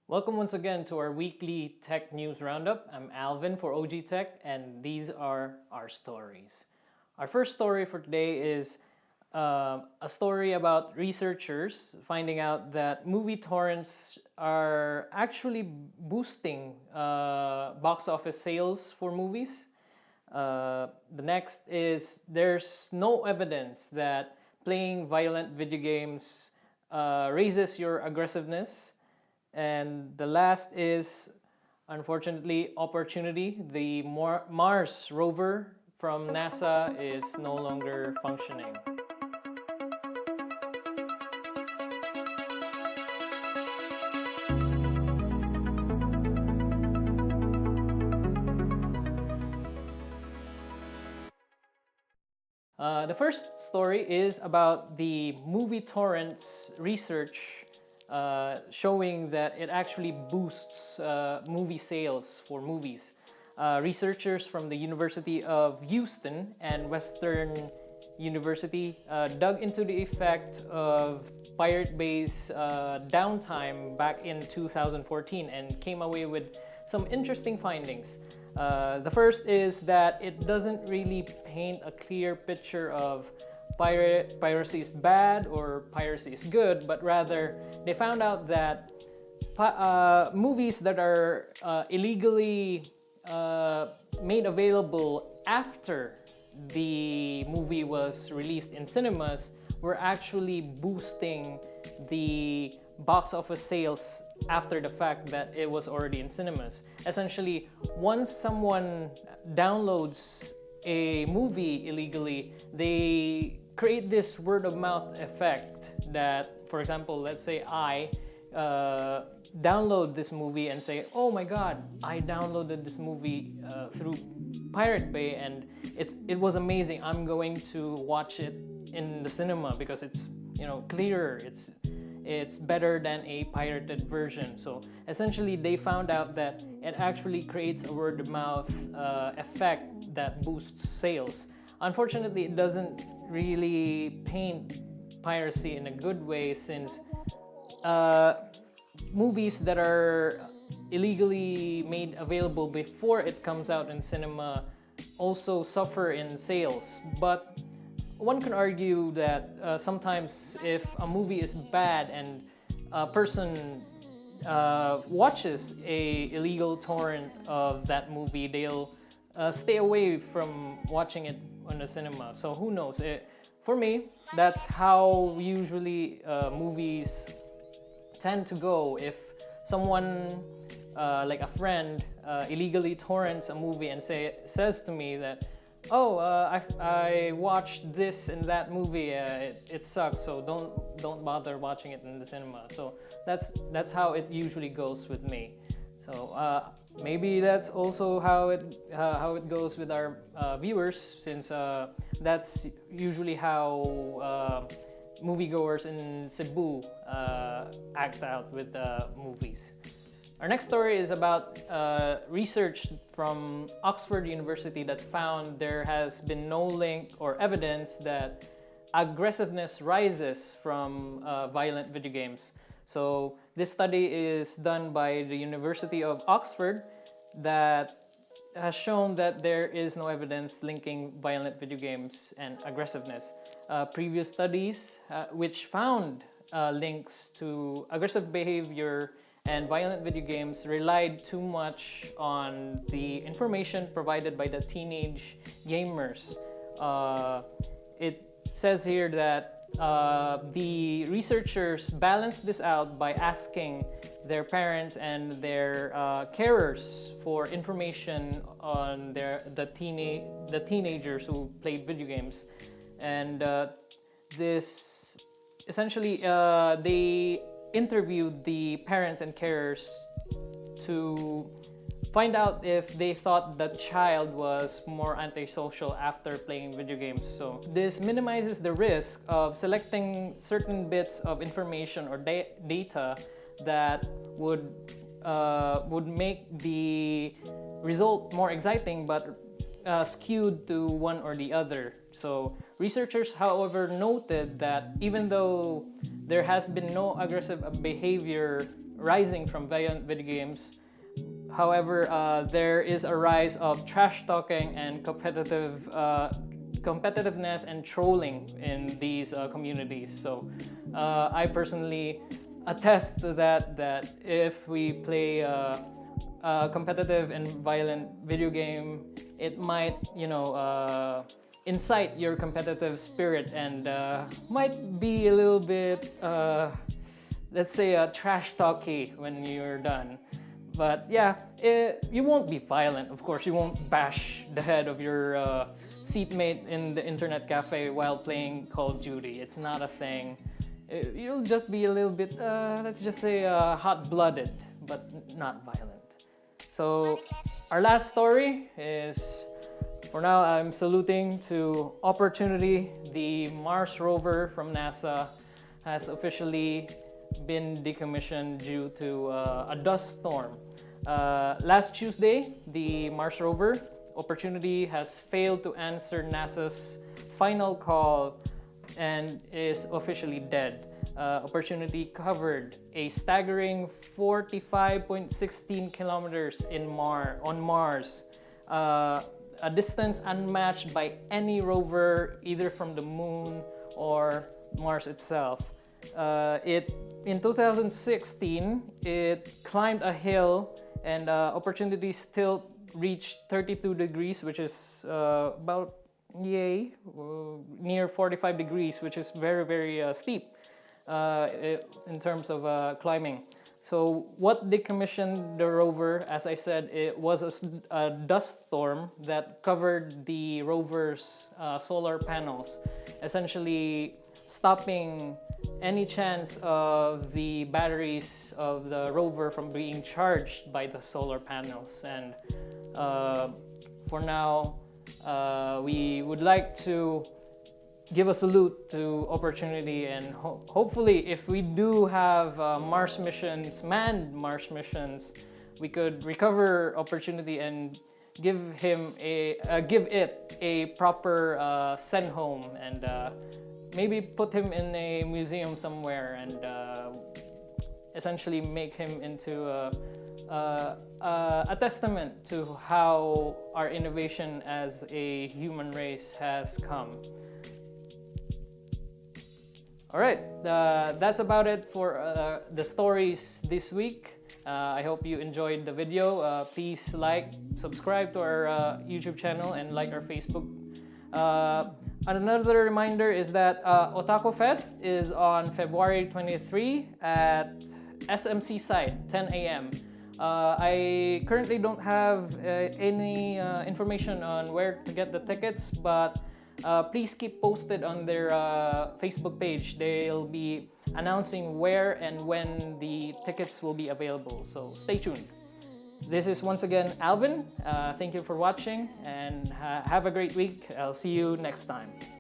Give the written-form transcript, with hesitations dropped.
Welcome once again to our weekly tech news roundup. I'm Alvin for OG Tech, and these are our stories. Our first story for today is a story about researchers finding out that movie torrents are actually boosting box office sales for movies. The next is there's no evidence that playing violent video games raises your aggressiveness. And the last is, unfortunately, Opportunity. The Mars rover from NASA is no longer functioning. The first story is about the movie torrents research showing that it actually boosts movie sales for movies. Researchers from the University of Houston and Western University dug into the effect of Pirate Bay's downtime back in 2014 and came away with some interesting findings. The first is that it doesn't really paint a clear picture of piracy is bad or piracy is good, but rather they found out that movies that are illegally made available after the movie was released in cinemas were actually boosting the box office sales after the fact that it was already in cinemas. Essentially, once someone downloads a movie illegally, they create this word of mouth effect that, for example, let's say I download this movie and say, oh my god, I downloaded this movie through Pirate Bay and it was amazing. I'm going to watch it in the cinema because it's clearer. It's better than a pirated version. So essentially, they found out that it actually creates a word of mouth effect that boosts sales. Unfortunately, it doesn't really paint piracy in a good way since movies that are illegally made available before it comes out in cinema also suffer in sales. But one can argue that sometimes if a movie is bad and a person watches a illegal torrent of that movie, they'll stay away from watching it on the cinema. So who knows? For me, that's how usually movies tend to go. If someone like a friend illegally torrents a movie and says to me that, oh, I watched this and that movie. It sucks. So don't bother watching it in the cinema. So that's how it usually goes with me. So maybe that's also how it goes with our viewers, since that's usually how moviegoers in Cebu act out with movies. Our next story is about research from Oxford University that found there has been no link or evidence that aggressiveness rises from violent video games. So this study is done by the University of Oxford that has shown that there is no evidence linking violent video games and aggressiveness. Previous studies which found links to aggressive behavior and violent video games relied too much on the information provided by the teenage gamers. It says here that the researchers balanced this out by asking their parents and their carers for information on the teenagers who played video games, and this essentially they interviewed the parents and carers to find out if they thought the child was more antisocial after playing video games. So this minimizes the risk of selecting certain bits of information or data that would make the result more exciting but skewed to one or the other. So researchers, however, noted that even though there has been no aggressive behavior rising from violent video games. However, there is a rise of trash talking and competitiveness and trolling in these communities. So I personally attest to that if we play a competitive and violent video game, it might, incite your competitive spirit and might be a little bit, let's say, trash talky when you're done. But yeah, you won't be violent, of course. You won't bash the head of your seatmate in the internet cafe while playing Call of Duty. It's not a thing. You'll just be a little bit, let's just say, hot-blooded, but not violent. So our last story is, for now, I'm saluting to Opportunity. The Mars rover from NASA has officially been decommissioned due to a dust storm. Last Tuesday, the Mars rover Opportunity has failed to answer NASA's final call and is officially dead. Opportunity covered a staggering 45.16 kilometers on Mars, a distance unmatched by any rover either from the moon or Mars itself. In 2016, it climbed a hill and Opportunity's tilt reached 32 degrees, which is about near 45 degrees, which is very, very steep in terms of climbing. So what decommissioned the rover, as I said, it was a dust storm that covered the rover's solar panels, essentially stopping any chance of the batteries of the rover from being charged by the solar panels. And for now, we would like to give a salute to Opportunity, and hopefully if we do have Mars missions, manned Mars missions, we could recover Opportunity and give it a proper send home, and maybe put him in a museum somewhere and essentially make him into a testament to how our innovation as a human race has come. All right, that's about it for the stories this week. I hope you enjoyed the video. Please like, subscribe to our YouTube channel, and like our Facebook. Another reminder is that Otaku Fest is on February 23 at SMC site, 10 a.m. I currently don't have any information on where to get the tickets, but please keep posted on their Facebook page. They'll be announcing where and when the tickets will be available, so stay tuned. This is once again Alvin. Thank you for watching, and have a great week. I'll see you next time.